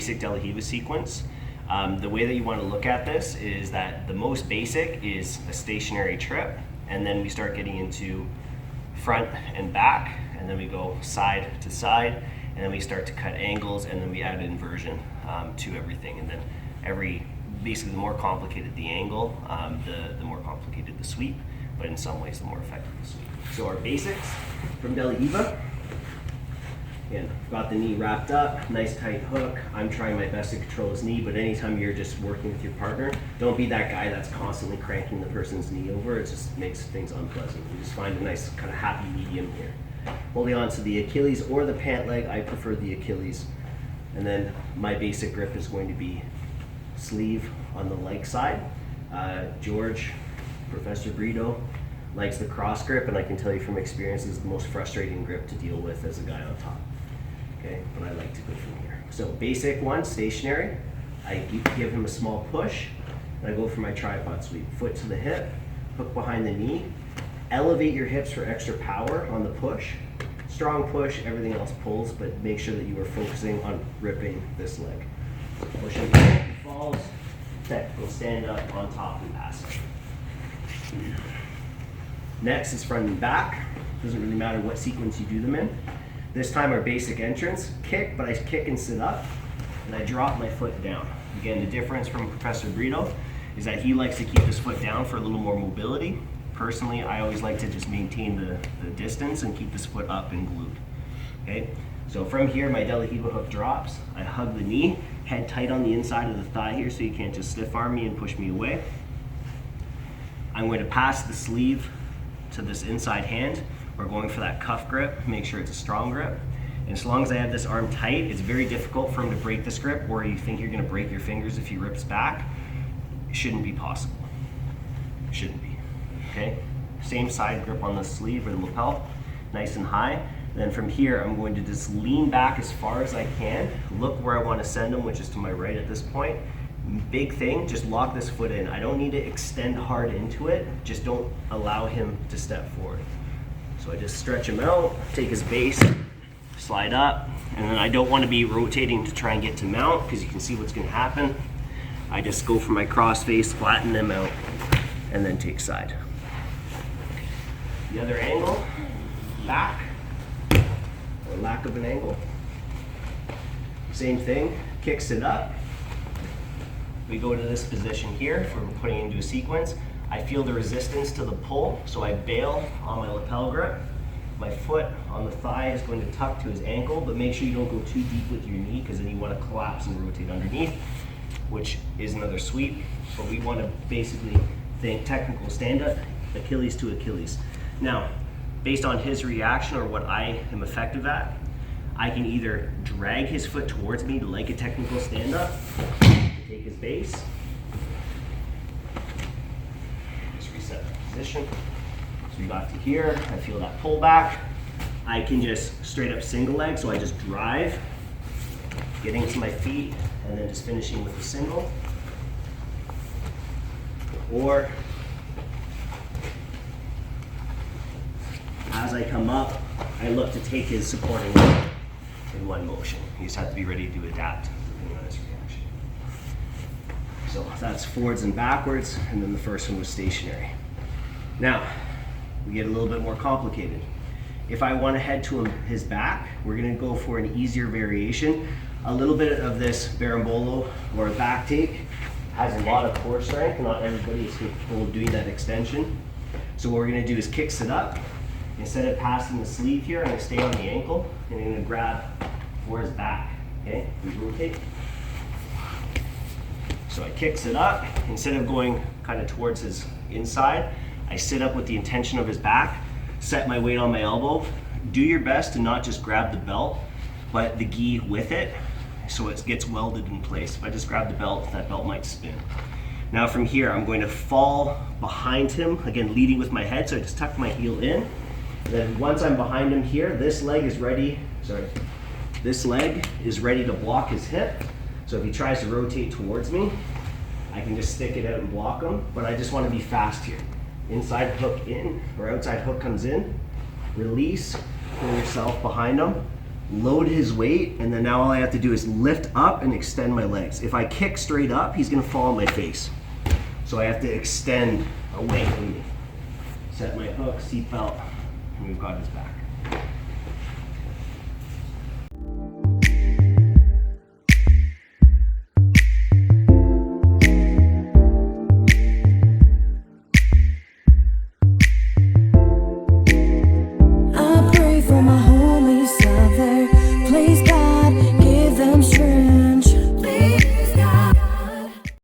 basic De La Riva sequence. The way that you want to look at this is that the most basic is a stationary trip, and then we start getting into front and back, and then we go side to side, and then we start to cut angles, and then we add inversion to everything. And then basically the more complicated the angle, the more complicated the sweep, but in some ways the more effective the sweep. So our basics from De La Riva. Again, got the knee wrapped up, nice tight hook. I'm trying my best to control his knee, but anytime you're just working with your partner, don't be that guy that's constantly cranking the person's knee over. It just makes things unpleasant. You just find a nice kind of happy medium here. Holding on to the Achilles or the pant leg, I prefer the Achilles. And then my basic grip is going to be sleeve on the leg side. George, Professor Brito, likes the cross grip, and I can tell you from experience is the most frustrating grip to deal with as a guy on top. Okay, but I like to go from here. So basic one, stationary. I give him a small push, and I go for my tripod sweep. Foot to the hip, hook behind the knee. Elevate your hips for extra power on the push. Strong push, everything else pulls, but make sure that you are focusing on ripping this leg. Push him back, he falls. Technical stand up on top and pass it. Next is front and back. Doesn't really matter what sequence you do them in. This time our basic entrance, kick, but I kick and sit up, and I drop my foot down. Again, the difference from Professor Brito is that he likes to keep his foot down for a little more mobility. Personally, I always like to just maintain the distance and keep this foot up and glued. Okay, so from here, my De La Riva hook drops. I hug the knee, head tight on the inside of the thigh here so you can't just stiff arm me and push me away. I'm going to pass the sleeve to this inside hand. We're going for that cuff grip, make sure it's a strong grip. And as long as I have this arm tight, it's very difficult for him to break this grip, or you think you're gonna break your fingers if he rips back. It shouldn't be possible. Shouldn't be, okay? Same side grip on the sleeve or the lapel, nice and high. Then from here, I'm going to just lean back as far as I can, look where I wanna send him, which is to my right at this point. Big thing, just lock this foot in. I don't need to extend hard into it, just don't allow him to step forward. So I just stretch him out, take his base, slide up, and then I don't want to be rotating to try and get to mount because you can see what's going to happen. I just go for my cross face, flatten them out, and then take side. The other angle, back, or lack of an angle. Same thing, kicks it up. We go to this position here if we're putting it into a sequence. I feel the resistance to the pull, so I bail on my lapel grip. My foot on the thigh is going to tuck to his ankle, but make sure you don't go too deep with your knee because then you want to collapse and rotate underneath, which is another sweep. But we want to basically think technical stand-up, Achilles to Achilles. Now, based on his reaction or what I am effective at, I can either drag his foot towards me like a technical stand-up, take his base, position. So we got to here, I feel that pull back. I can just straight up single leg, so I just drive, getting to my feet, and then just finishing with a single. Or, as I come up, I look to take his supporting leg in one motion. You just have to be ready to adapt depending on his reaction. So that's forwards and backwards, and then the first one was stationary. Now, we get a little bit more complicated. If I want to head to his back, we're going to go for an easier variation. A little bit of this berimbolo or back take has a lot of core strength. Not everybody is capable of doing that extension. So what we're going to do is kick it up. Instead of passing the sleeve here, I'm going to stay on the ankle and I'm going to grab for his back. Okay, we rotate. So I kicks it up. Instead of going kind of towards his inside, I sit up with the intention of his back, set my weight on my elbow. Do your best to not just grab the belt, but the gi with it, so it gets welded in place. If I just grab the belt, that belt might spin. Now from here, I'm going to fall behind him, again leading with my head, so I just tuck my heel in. And then once I'm behind him here, this leg is ready to block his hip. So if he tries to rotate towards me, I can just stick it out and block him, but I just want to be fast here. Inside hook in, or outside hook comes in, release, pull yourself behind him, load his weight, and then now all I have to do is lift up and extend my legs. If I kick straight up, he's gonna fall on my face. So I have to extend away from me. Set my hook, seatbelt, and we've got his back.